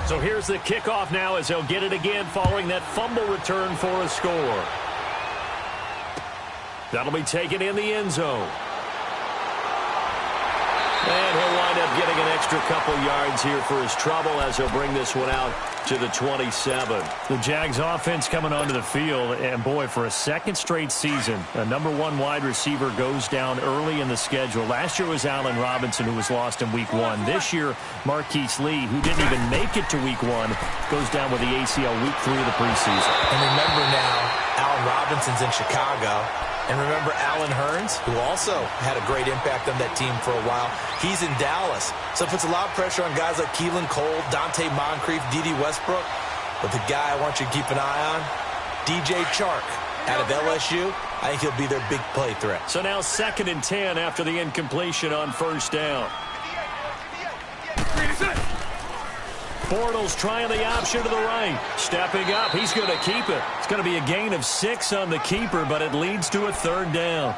So here's the kickoff now as he'll get it again following that fumble return for a score. That'll be taken in the end zone. And he'll wind up getting an extra couple yards here for his trouble as he'll bring this one out to the 27. The Jags offense coming onto the field, and boy, for a second straight season, a number one wide receiver goes down early in the schedule. Last year was Allen Robinson, who was lost in week 1. This year, Marquise Lee, who didn't even make it to week 1, goes down with the ACL week 3 of the preseason. And remember now, Allen Robinson's in Chicago. And remember Allen Hurns, who also had a great impact on that team for a while. He's in Dallas. So it puts a lot of pressure on guys like Keelan Cole, Dante Moncrief, D.D. Westbrook. But the guy I want you to keep an eye on, DJ Chark out of LSU. I think he'll be their big play threat. So now 2nd and 10 after the incompletion on first down. Bortles trying the option to the right. Stepping up. He's going to keep it. It's going to be a gain of 6 on the keeper, but it leads to a 3rd down.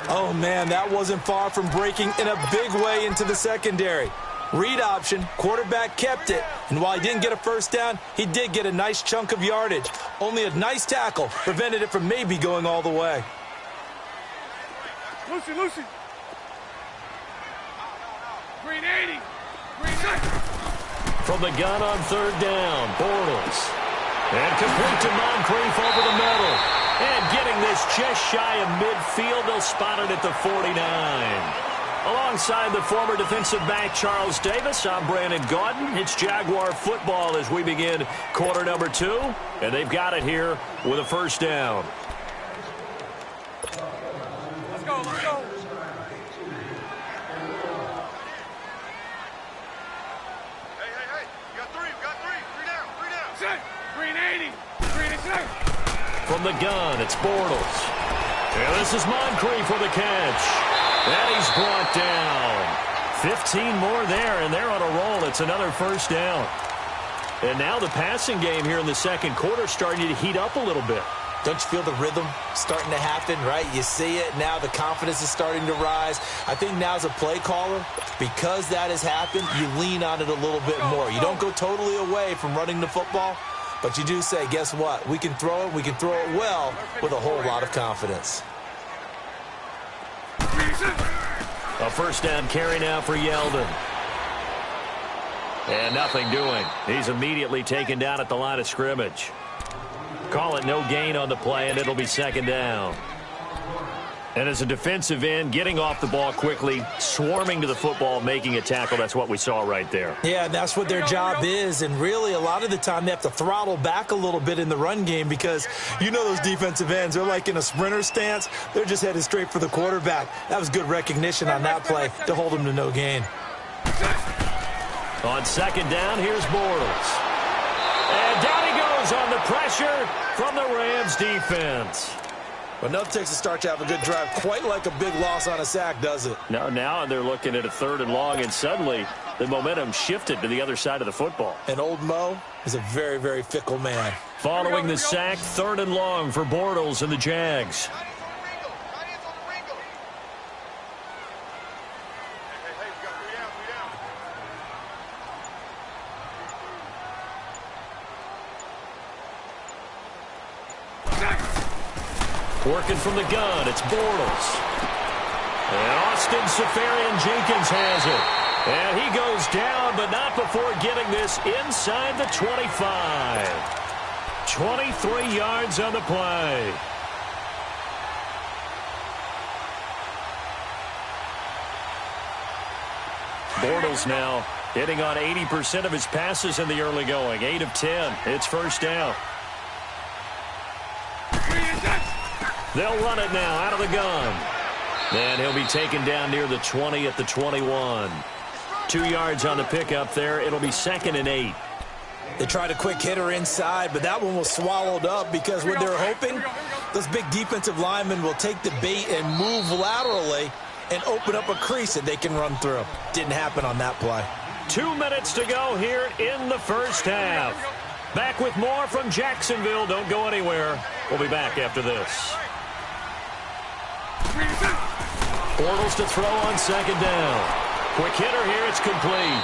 Oh, man, that wasn't far from breaking in a big way into the secondary. Read option, quarterback kept it, and while he didn't get a first down, he did get a nice chunk of yardage. Only a nice tackle prevented it from maybe going all the way. Lucy. Green 80. Green 90. From the gun on 3rd down, Bortles. And complete to Moncrief over the middle. And getting this just shy of midfield, they'll spot it at the 49. Alongside the former defensive back Charles Davis, I'm Brandon Gaudin. It's Jaguar football as we begin quarter number 2. And they've got it here with a first down. Let's go. Green 80. Green is set. From the gun, it's Bortles. And this is Moncrief for the catch. And he's brought down. 15 more there, and they're on a roll. It's another first down. And now the passing game here in the second quarter starting to heat up a little bit. Don't you feel the rhythm starting to happen, right? You see it. Now the confidence is starting to rise. I think now as a play caller, because that has happened, you lean on it a little bit more. You don't go totally away from running the football, but you do say, guess what? We can throw it. We can throw it well with a whole lot of confidence. A first down carry now for Yeldon. And nothing doing. He's immediately taken down at the line of scrimmage. Call it no gain on the play, and it'll be 2nd down. And as a defensive end, getting off the ball quickly, swarming to the football, making a tackle, that's what we saw right there. Yeah, that's what their job is, and really a lot of the time they have to throttle back a little bit in the run game because you know those defensive ends, they're like in a sprinter stance. They're just headed straight for the quarterback. That was good recognition on that play to hold him to no gain. On 2nd down, here's Bortles. And down he goes on the pressure from the Rams defense. But nothing takes a start to have a good drive, quite like a big loss on a sack, does it? No, now they're looking at a 3rd and long, and suddenly the momentum shifted to the other side of the football. And old Mo is a very, very fickle man. Following the sack, 3rd and long for Bortles and the Jags. Working from the gun, it's Bortles. And Austin Seferian-Jenkins has it. And he goes down, but not before getting this inside the 25. 23 yards on the play. Bortles now hitting on 80% of his passes in the early going. 8 of 10. It's first down. They'll run it now out of the gun. And he'll be taken down near the 20 at the 21. 2 yards on the pickup there. It'll be 2nd and 8. They tried a quick hitter inside, but that one was swallowed up because what they're hoping, those big defensive linemen will take the bait and move laterally and open up a crease that they can run through. Didn't happen on that play. 2 minutes to go here in the first half. Back with more from Jacksonville. Don't go anywhere. We'll be back after this. Bortles to throw on 2nd down. Quick hitter here. It's complete.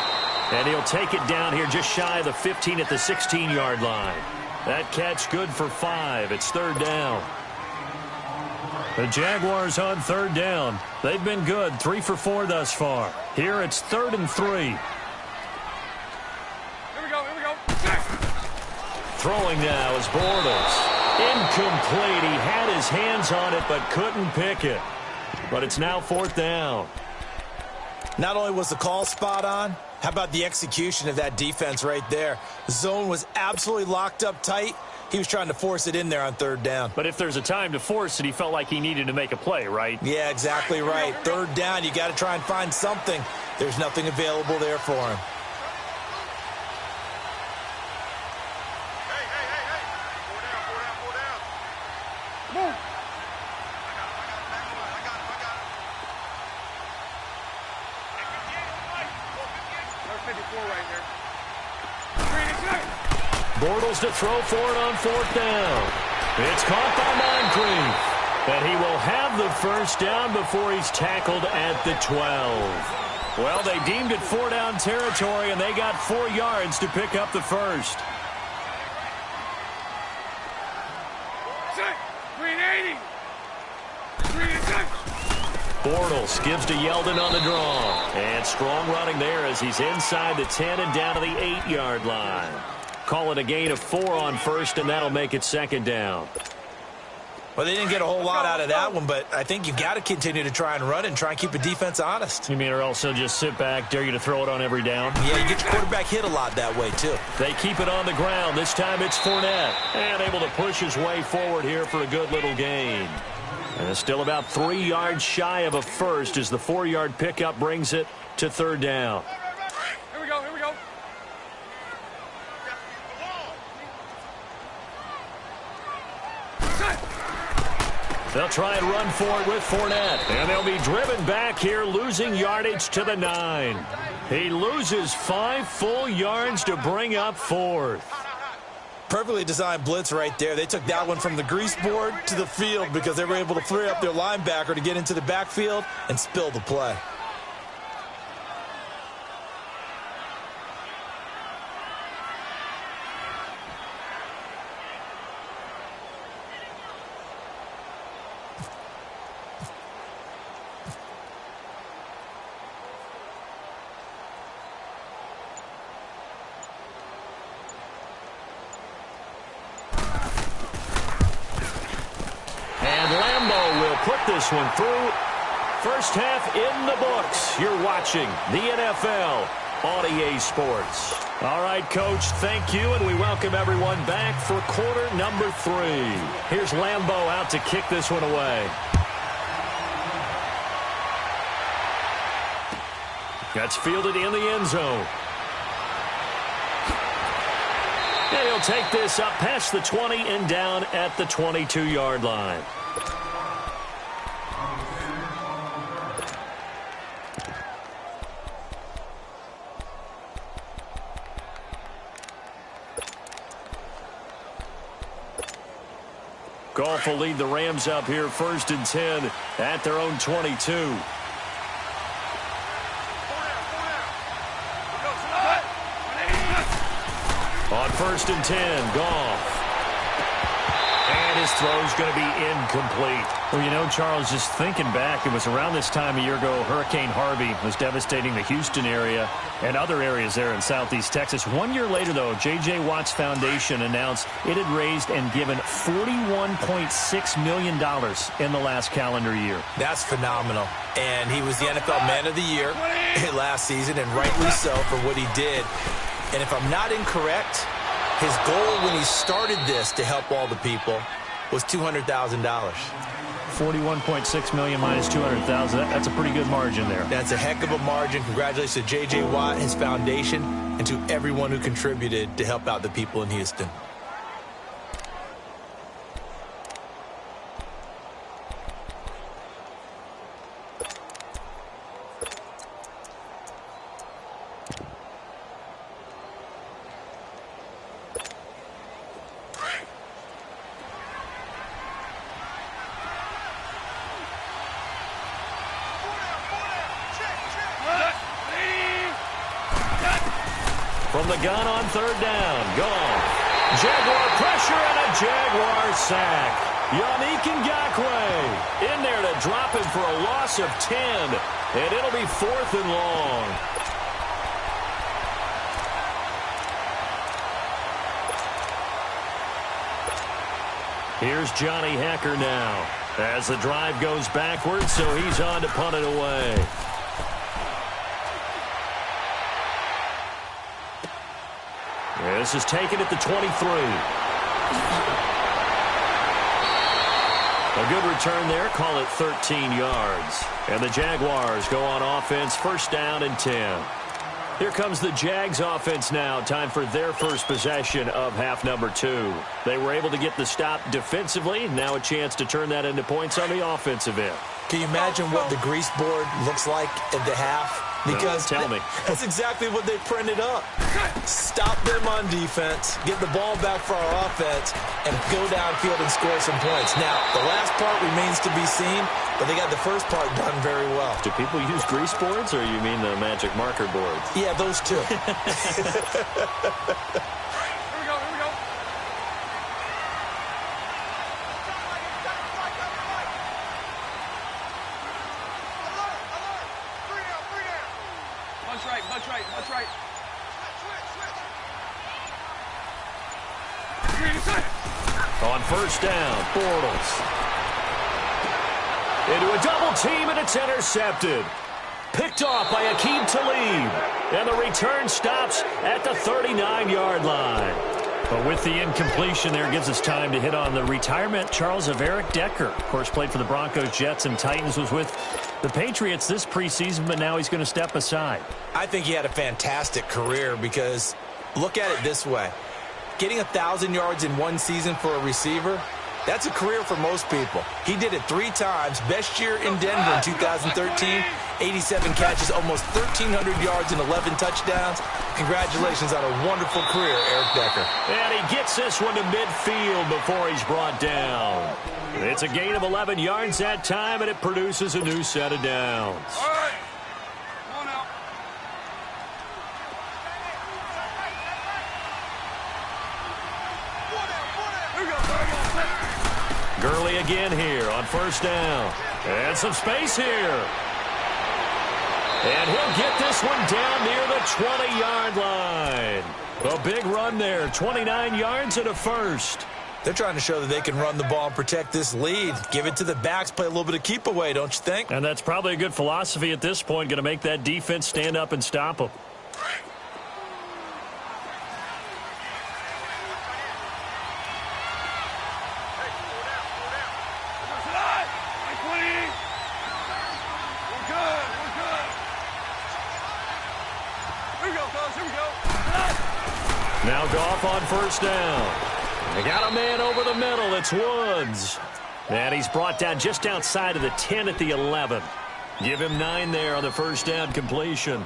And he'll take it down here just shy of the 15 at the 16-yard line. That catch good for 5. It's third down. The Jaguars on third down. They've been good, 3 for 4 thus far. Here it's 3rd and 3. Here we go. Throwing now is Bortles. Incomplete. He had his hands on it but couldn't pick it. But it's now 4th down. Not only was the call spot on, how about the execution of that defense right there? The zone was absolutely locked up tight. He was trying to force it in there on 3rd down. But if there's a time to force it, he felt like he needed to make a play, right? Yeah, exactly right. 3rd down, you got to try and find something. There's nothing available there for him. Move. Number 54 right here. Green and second. Bortles to throw for it on 4th down. It's caught by Moncrief. And he will have the first down before he's tackled at the 12. Well, they deemed it 4-down territory, and they got 4 yards to pick up the first. Set. Green 80. Green and second. Bortles gives to Yeldon on the draw. And strong running there as he's inside the 10 and down to the 8-yard line. Call it a gain of 4 on first, and that'll make it 2nd down. Well, they didn't get a whole lot out of that one, but I think you've got to continue to try and run it and try and keep the defense honest. You mean or else he'll just sit back, dare you to throw it on every down? Yeah, you get your quarterback hit a lot that way, too. They keep it on the ground. This time it's Fournette. And able to push his way forward here for a good little gain. And it's still about 3 yards shy of a first as the 4-yard pickup brings it to 3rd down. Here we go. Set. They'll try and run for it with Fournette. And they'll be driven back here, losing yardage to the 9. He loses 5 full yards to bring up 4th. Perfectly designed blitz right there. They took that one from the grease board to the field because they were able to flare up their linebacker to get into the backfield and spill the play. Put this one through. First half in the books. You're watching the NFL on EA Sports. All right, Coach, thank you, and we welcome everyone back for quarter number 3. Here's Lambeau out to kick this one away. That's fielded in the end zone. And he'll take this up past the 20 and down at the 22-yard line. Goff will lead the Rams up here 1st and 10 at their own 22. On 1st and 10, Goff. And his throw's going to be incomplete. Well, you know, Charles, just thinking back, it was around this time a year ago, Hurricane Harvey was devastating the Houston area and other areas there in southeast Texas. 1 year later, though, J.J. Watt's Foundation announced it had raised and given $41.6 million in the last calendar year. That's phenomenal. And he was the NFL Man of the Year last season, and rightly so for what he did. And if I'm not incorrect, his goal when he started this to help all the people was $200,000. $41.6 million minus $200,000. That's a pretty good margin there. That's a heck of a margin. Congratulations to J.J. Watt, his foundation, and to everyone who contributed to help out the people in Houston. From the gun on third down. Gone. Jaguar pressure and a Jaguar sack. Yannick Ngakoue in there to drop him for a loss of 10. And it'll be 4th and long. Here's Johnny Hecker now as the drive goes backwards, so he's on to punt it away. This is taken at the 23. A good return there. Call it 13 yards. And the Jaguars go on offense, first down and 10. Here comes the Jags offense now. Time for their first possession of half number 2. They were able to get the stop defensively. Now a chance to turn that into points on the offensive end. Can you imagine what the grease board looks like at the half? Because tell me. That's exactly what they printed up. Stop them on defense, get the ball back for our offense, and go downfield and score some points. Now, the last part remains to be seen, but they got the first part done very well. Do people use grease boards, or you mean the magic marker boards? Yeah, those two. On first down, Bortles. Into a double team, and it's intercepted. Picked off by Aqib Talib. And the return stops at the 39-yard line. But with the incompletion there, gives us time to hit on the retirement, Charles, of Eric Decker. Of course, played for the Broncos, Jets, and Titans, was with the Patriots this preseason, but now he's going to step aside. I think he had a fantastic career because look at it this way. Getting 1,000 yards in one season for a receiver, that's a career for most people. He did it 3 times. Best year in Denver in 2013, 87 catches, almost 1,300 yards and 11 touchdowns. Congratulations on a wonderful career, Eric Decker. And he gets this one to midfield before he's brought down. It's a gain of 11 yards that time, and it produces a new set of downs. All right. Come on out. Gurley again here on first down. And some space here. And he'll get this one down near the 20-yard line. A big run there, 29 yards and a first. They're trying to show that they can run the ball and protect this lead. Give it to the backs, play a little bit of keep away, don't you think? And that's probably a good philosophy at this point, going to make that defense stand up and stop them. Now Goff on first down. They got a man over the middle. It's Woods. And he's brought down just outside of the 10 at the 11. Give him 9 there on the first down completion.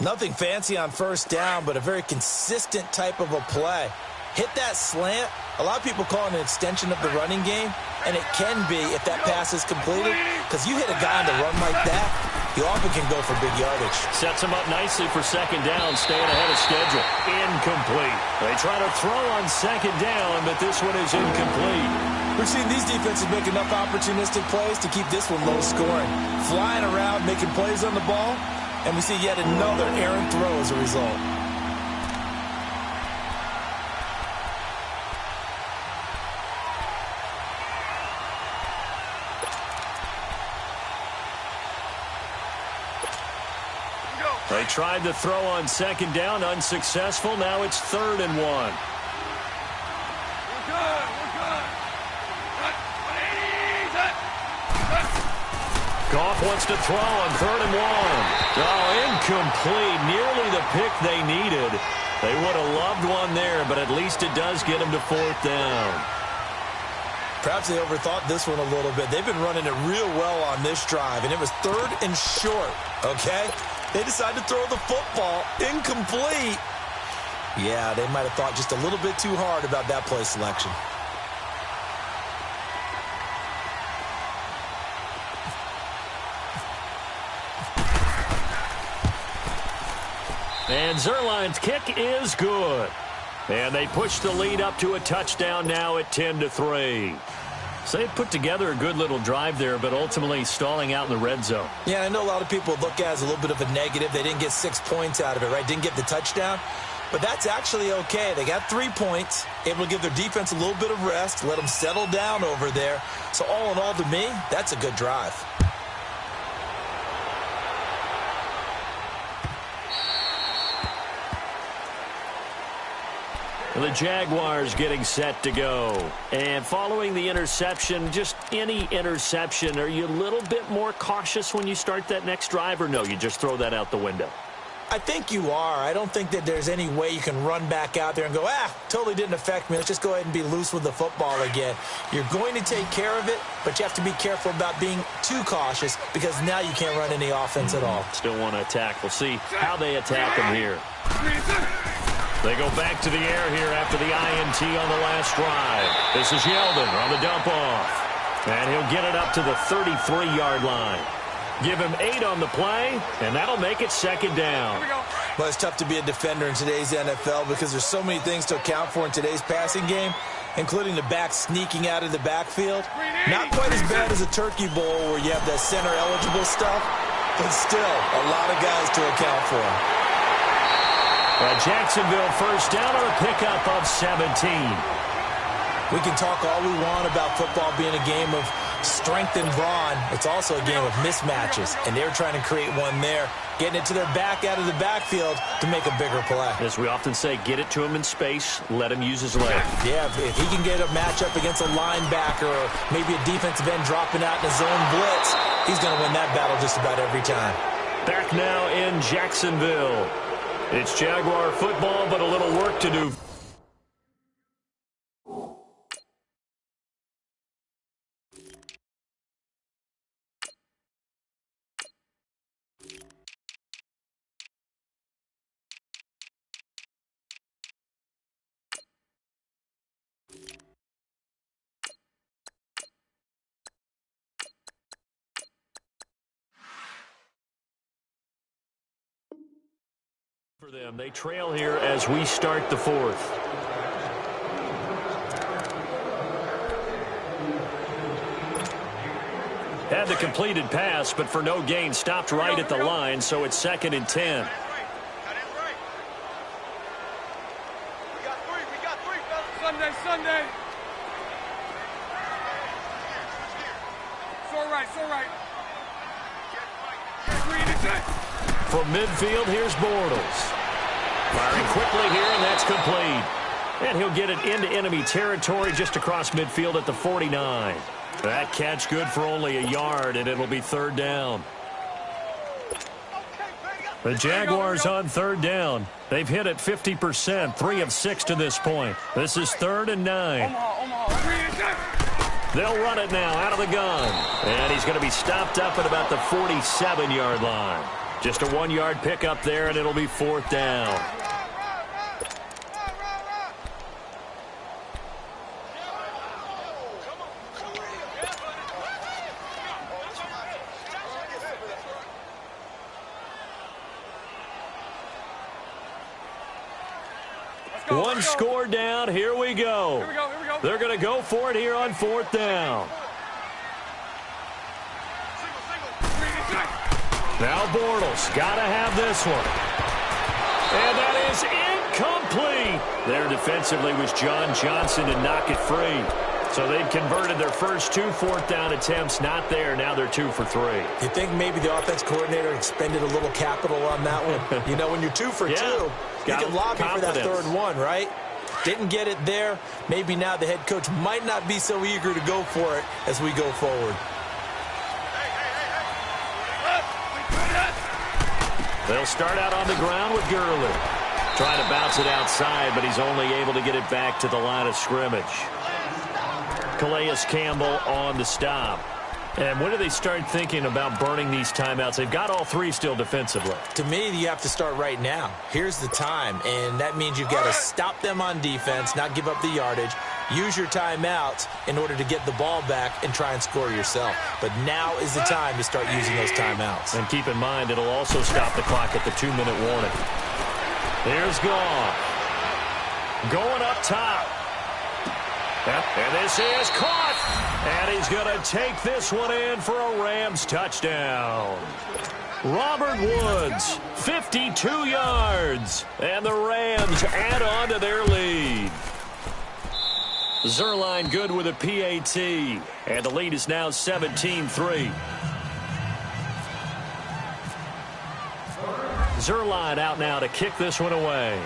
Nothing fancy on first down, but a very consistent type of a play. Hit that slant. A lot of people call it an extension of the running game, and it can be if that pass is completed, because you hit a guy on the run like that, you often can go for big yardage. Sets him up nicely for second down, staying ahead of schedule. Incomplete. They try to throw on second down, but this one is incomplete. We've seen these defenses make enough opportunistic plays to keep this one low scoring. Flying around, making plays on the ball, and we see yet another errant throw as a result. They tried to throw on second down, unsuccessful. Now it's 3rd and 1. We're good. Goff wants to throw on 3rd and 1. Oh, incomplete. Nearly the pick they needed. They would have loved one there, but at least it does get them to 4th down. Perhaps they overthought this one a little bit. They've been running it real well on this drive, and it was 3rd and short, okay? They decided to throw the football. Incomplete. Yeah, they might have thought just a little bit too hard about that play selection. And Zerline's kick is good. And they push the lead up to a touchdown now at 10-3. So they put together a good little drive there, but ultimately stalling out in the red zone. Yeah, I know a lot of people look at it as a little bit of a negative. They didn't get 6 points out of it, right? Didn't get the touchdown. But that's actually okay. They got 3 points, able to give their defense a little bit of rest, let them settle down over there. So all in all, to me, that's a good drive. The Jaguars getting set to go. And following the interception, just any interception, are you a little bit more cautious when you start that next drive, or no, you just throw that out the window? I think you are. I don't think that there's any way you can run back out there and go, totally didn't affect me. Let's just go ahead and be loose with the football again. You're going to take care of it, but you have to be careful about being too cautious because now you can't run any offense at all. Still want to attack. We'll see how they attack them here. They go back to the air here after the INT on the last drive. This is Yeldon on the dump off. And he'll get it up to the 33-yard line. Give him 8 on the play, and that'll make it second down. Well, it's tough to be a defender in today's NFL because there's so many things to account for in today's passing game, including the back sneaking out of the backfield. Not quite as bad as a Turkey Bowl where you have that center-eligible stuff, but still a lot of guys to account for. Jacksonville first down on a pickup of 17. We can talk all we want about football being a game of strength and brawn. It's also a game of mismatches, and they're trying to create one there, getting it to their back out of the backfield to make a bigger play. As we often say, get it to him in space, let him use his leg. Yeah, if he can get a matchup against a linebacker or maybe a defensive end dropping out in a zone blitz, he's going to win that battle just about every time. Back now in Jacksonville. It's Jaguar football, but a little work to do. For them, they trail here as we start the fourth. Had the completed pass, but for no gain, stopped right at the line, so it's 2nd and 10. We got three, fellas. Sunday. It's all right. From midfield, here's Bortles. Firing quickly here, and that's complete. And he'll get it into enemy territory just across midfield at the 49. That catch good for only a yard, and it'll be 3rd down. The Jaguars on 3rd down. They've hit it 50%, 3 of 6 to this point. This is 3rd and 9. They'll run it now out of the gun. And he's going to be stopped up at about the 47-yard line. Just a 1-yard pickup there, and it'll be 4th down. One score down. Here we go. Here we go. They're going to go for it here on 4th down. Now Bortles got to have this one. And that is incomplete. There defensively was John Johnson to knock it free. So they've converted their first 2 4th down attempts. Not there. Now they're 2 for 3. You think maybe the offense coordinator expended a little capital on that one? You know, when you're 2 for 2, you can lobby for that 3rd one, right? Didn't get it there. Maybe now the head coach might not be so eager to go for it as we go forward. They'll start out on the ground with Gurley. Trying to bounce it outside, but he's only able to get it back to the line of scrimmage. Calais Campbell on the stop. And when do they start thinking about burning these timeouts? They've got all 3 still defensively. To me, you have to start right now. Here's the time, and that means you've got to stop them on defense, not give up the yardage, use your timeouts in order to get the ball back and try and score yourself. But now is the time to start using those timeouts. And keep in mind, it'll also stop the clock at the 2-minute warning. Here's Goff. Going up top. And this is caught. And he's going to take this one in for a Rams touchdown. Robert Woods, 52 yards. And the Rams add on to their lead. Zerline good with a PAT. And the lead is now 17-3. Zerline out now to kick this one away.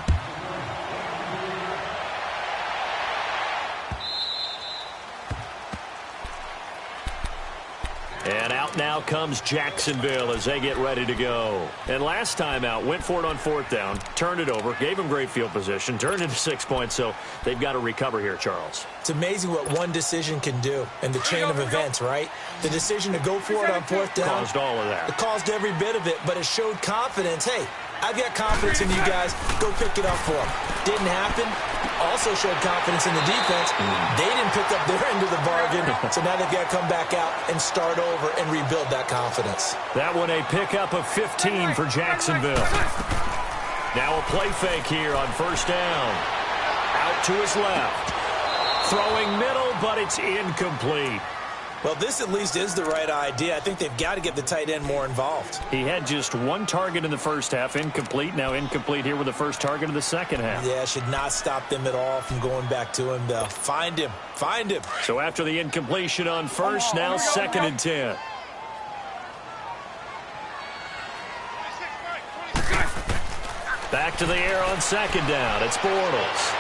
And out now comes Jacksonville as they get ready to go. And last time out, went for it on fourth down, turned it over, gave them great field position, turned into 6 points, so they've got to recover here, Charles. It's amazing what one decision can do in the chain of events, right? The decision to go for it on fourth down. Caused all of that. It caused every bit of it, but it showed confidence. Hey, I've got confidence in you guys. Go pick it up for them. Didn't happen. Also showed confidence in the defense. They didn't pick up their end of the bargain, so now they've got to come back out and start over and rebuild that confidence. That one a pickup of 15 for Jacksonville. Now a play fake here on first down. Out to his left. Throwing middle, but it's incomplete. Well, this at least is the right idea. I think they've got to get the tight end more involved. He had just one target in the first half, incomplete. Now incomplete here with the first target of the second half. Yeah, should not stop them at all from going back to him. They'll find him. Find him. So after the incompletion on first, now second and 10. Back to the air on second down. It's Bortles.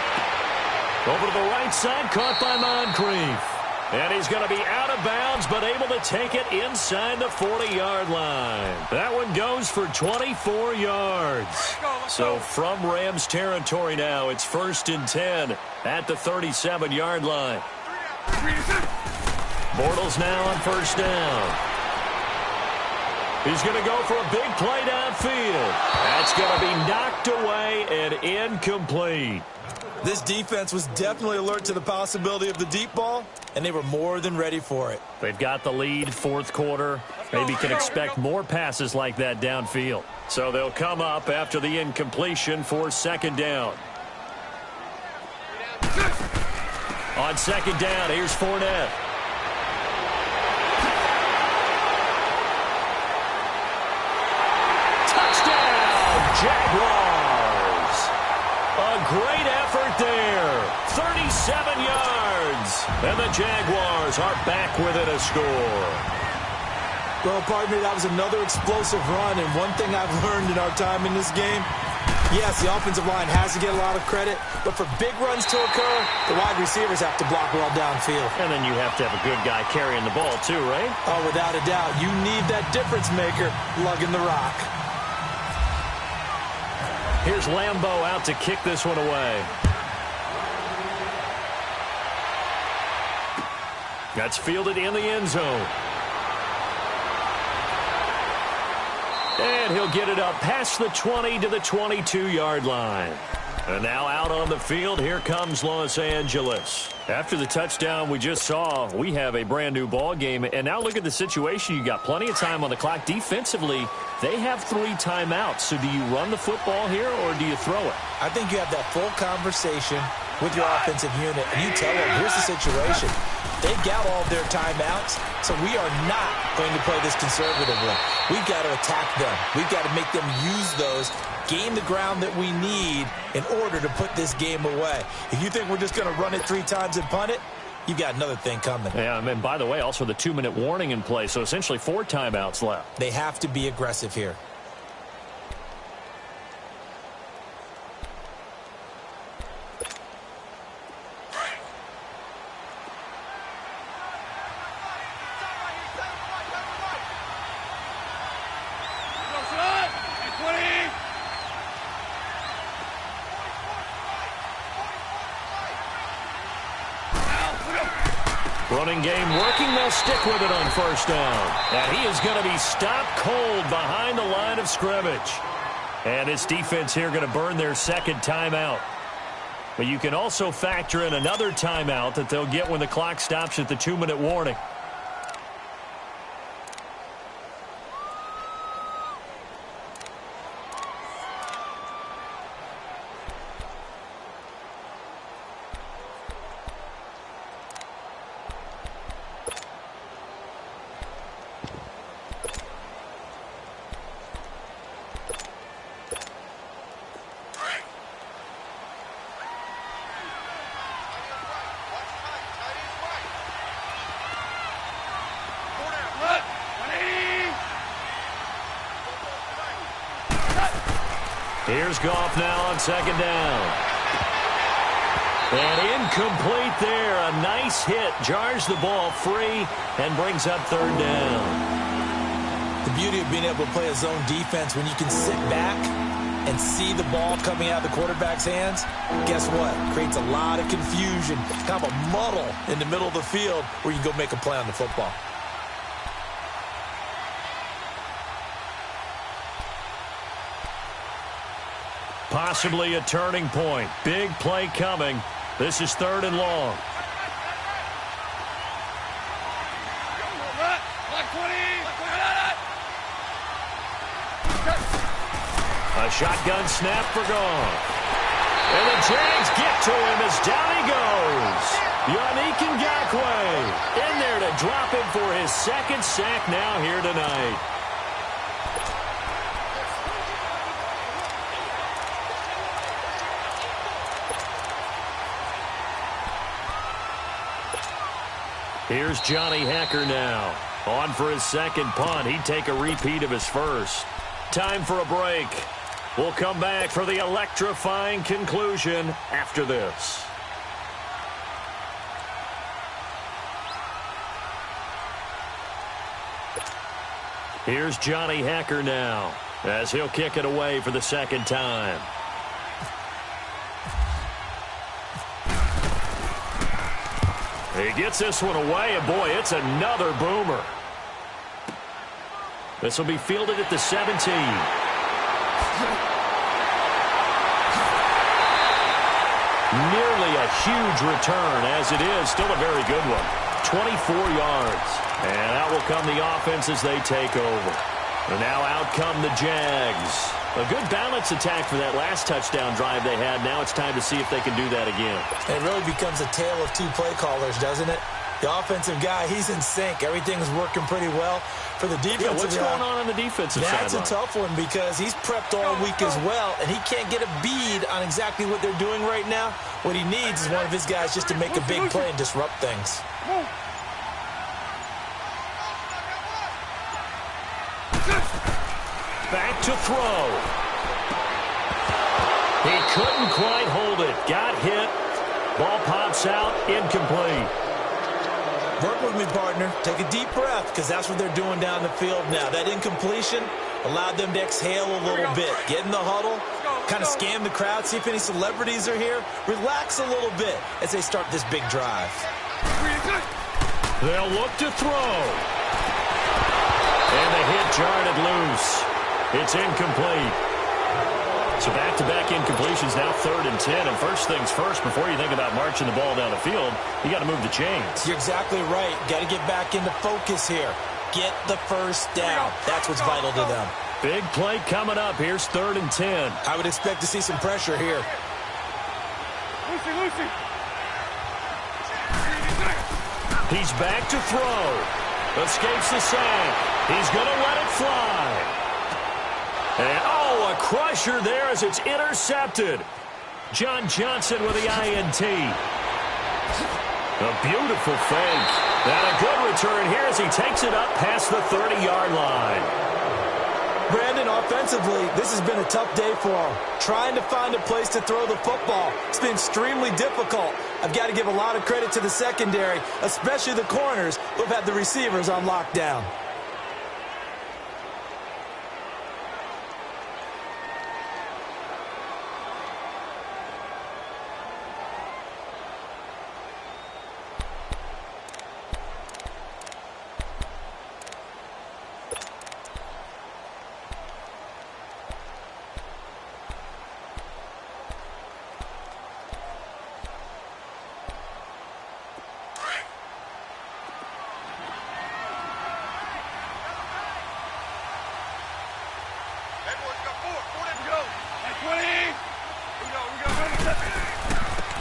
Over to the right side, caught by Moncrief. And he's going to be out of bounds, but able to take it inside the 40-yard line. That one goes for 24 yards. So from Rams territory now, it's first and 10 at the 37-yard line. Bortles now on first down. He's going to go for a big play downfield. That's going to be knocked away and incomplete. This defense was definitely alert to the possibility of the deep ball, and they were more than ready for it. They've got the lead, fourth quarter. Maybe can expect more passes like that downfield. So they'll come up after the incompletion for second down. On second down, here's Fournette. Touchdown, Jaguars! A great effort there. 37 yards. And the Jaguars are back within a score. Well, partner, that was another explosive run. And one thing I've learned in our time in this game, yes, the offensive line has to get a lot of credit. But for big runs to occur, the wide receivers have to block well downfield. And then you have to have a good guy carrying the ball too, right? Oh, without a doubt. You need that difference maker lugging the rock. Here's Lambeau out to kick this one away. That's fielded in the end zone. And he'll get it up past the 20 to the 22-yard line. And now out on the field, here comes Los Angeles. After the touchdown we just saw, we have a brand new ball game. And now look at the situation. You got plenty of time on the clock. Defensively, they have 3 timeouts. So do you run the football here or do you throw it? I think you have that full conversation with your offensive unit. And you tell them, here's the situation. They've got all their timeouts, so we are not going to play this conservatively. We've got to attack them. We've got to make them use those, gain the ground that we need in order to put this game away. If you think we're just going to run it 3 times and punt it, you've got another thing coming. Yeah, and by the way, also the 2-minute warning in play, so essentially 4 timeouts left. They have to be aggressive here. Running game working. They'll stick with it on first down. And he is going to be stopped cold behind the line of scrimmage. And its defense here going to burn their second timeout. But you can also factor in another timeout that they'll get when the clock stops at the 2-minute warning. Here's Goff now on second down. And incomplete there. A nice hit. Jars the ball free and brings up third down. The beauty of being able to play a zone defense when you can sit back and see the ball coming out of the quarterback's hands, guess what? Creates a lot of confusion, kind of a muddle in the middle of the field where you go make a play on the football. Possibly a turning point. Big play coming. This is third and long. A shotgun snap for Goff. And the Jags get to him as down he goes. Yannick Ngakoue in there to drop him for his second sack now here tonight. Here's Johnny Hecker now. On for his second punt. He'd take a repeat of his first. Time for a break. We'll come back for the electrifying conclusion after this. Here's Johnny Hecker now as he'll kick it away for the second time. He gets this one away, and boy, it's another boomer. This will be fielded at the 17. Nearly a huge return, as it is. Still a very good one. 24 yards. And out will come the offense as they take over. And now out come the Jags. A good balance attack for that last touchdown drive they had. Now it's time to see if they can do that again. And it really becomes a tale of two play callers, doesn't it? The offensive guy, he's in sync. Everything's working pretty well. For the defensive what's going on the defensive side? That's a tough one because he's prepped all week as well, and he can't get a bead on exactly what they're doing right now. What he needs is one of his guys just to make a big play and disrupt things. Back to throw. He couldn't quite hold it. Got hit. Ball pops out. Incomplete. Work with me, partner. Take a deep breath because that's what they're doing down the field now. That incompletion allowed them to exhale a little bit. Get in the huddle. Kind of scan the crowd. See if any celebrities are here. Relax a little bit as they start this big drive. They'll look to throw. And the hit jarred it loose. It's incomplete. So back-to-back incompletions, now 3rd and 10. And first things first, before you think about marching the ball down the field, you got to move the chains. You're exactly right. Got to get back into focus here. Get the first down. That's what's vital to them. Big play coming up. Here's 3rd and 10. I would expect to see some pressure here. Lucy. He's back to throw. Escapes the sack. He's going to let it fly. And, a crusher there as it's intercepted. John Johnson with the INT. A beautiful fake. And a good return here as he takes it up past the 30-yard line. Brandon, offensively, this has been a tough day for him. Trying to find a place to throw the football. It's been extremely difficult. I've got to give a lot of credit to the secondary, especially the corners who've had the receivers on lockdown.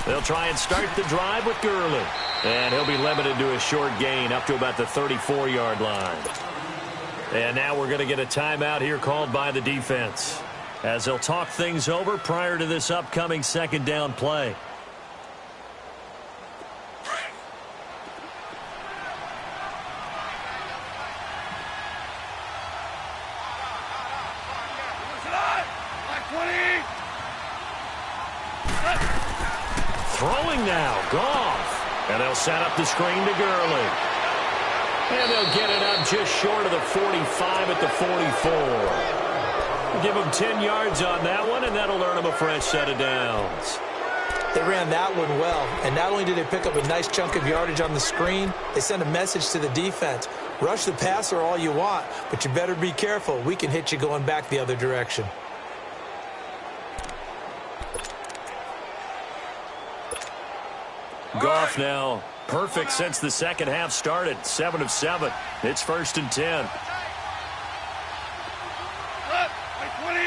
They'll try and start the drive with Gurley. And he'll be limited to a short gain up to about the 34-yard line. And now we're going to get a timeout here called by the defense as they'll talk things over prior to this upcoming second down play. Throwing now, Goff. And they'll set up the screen to Gurley. And they'll get it up just short of the 45 at the 44. Give them 10 yards on that one, and that'll earn them a fresh set of downs. They ran that one well, and not only did they pick up a nice chunk of yardage on the screen, they sent a message to the defense. Rush the passer all you want, but you better be careful. We can hit you going back the other direction. Goff now perfect since the second half started. 7 of 7. It's 1st and 10. Up, like 20.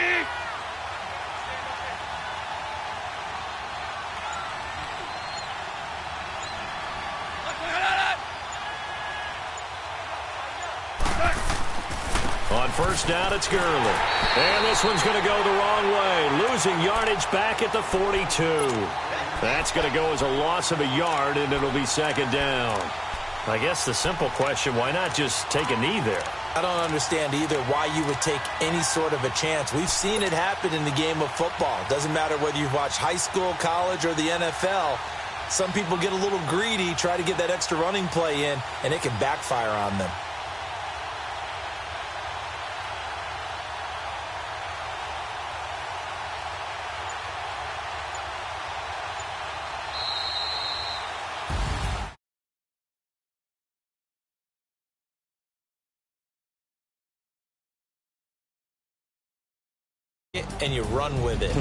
On 1st down, it's Gurley. And this one's going to go the wrong way. Losing yardage back at the 42. That's going to go as a loss of a yard, and it'll be 2nd down. I guess the simple question, why not just take a knee there? I don't understand either why you would take any sort of a chance. We've seen it happen in the game of football. Doesn't matter whether you've watched high school, college, or the NFL. Some people get a little greedy, try to get that extra running play in, and it can backfire on them. And you run with it.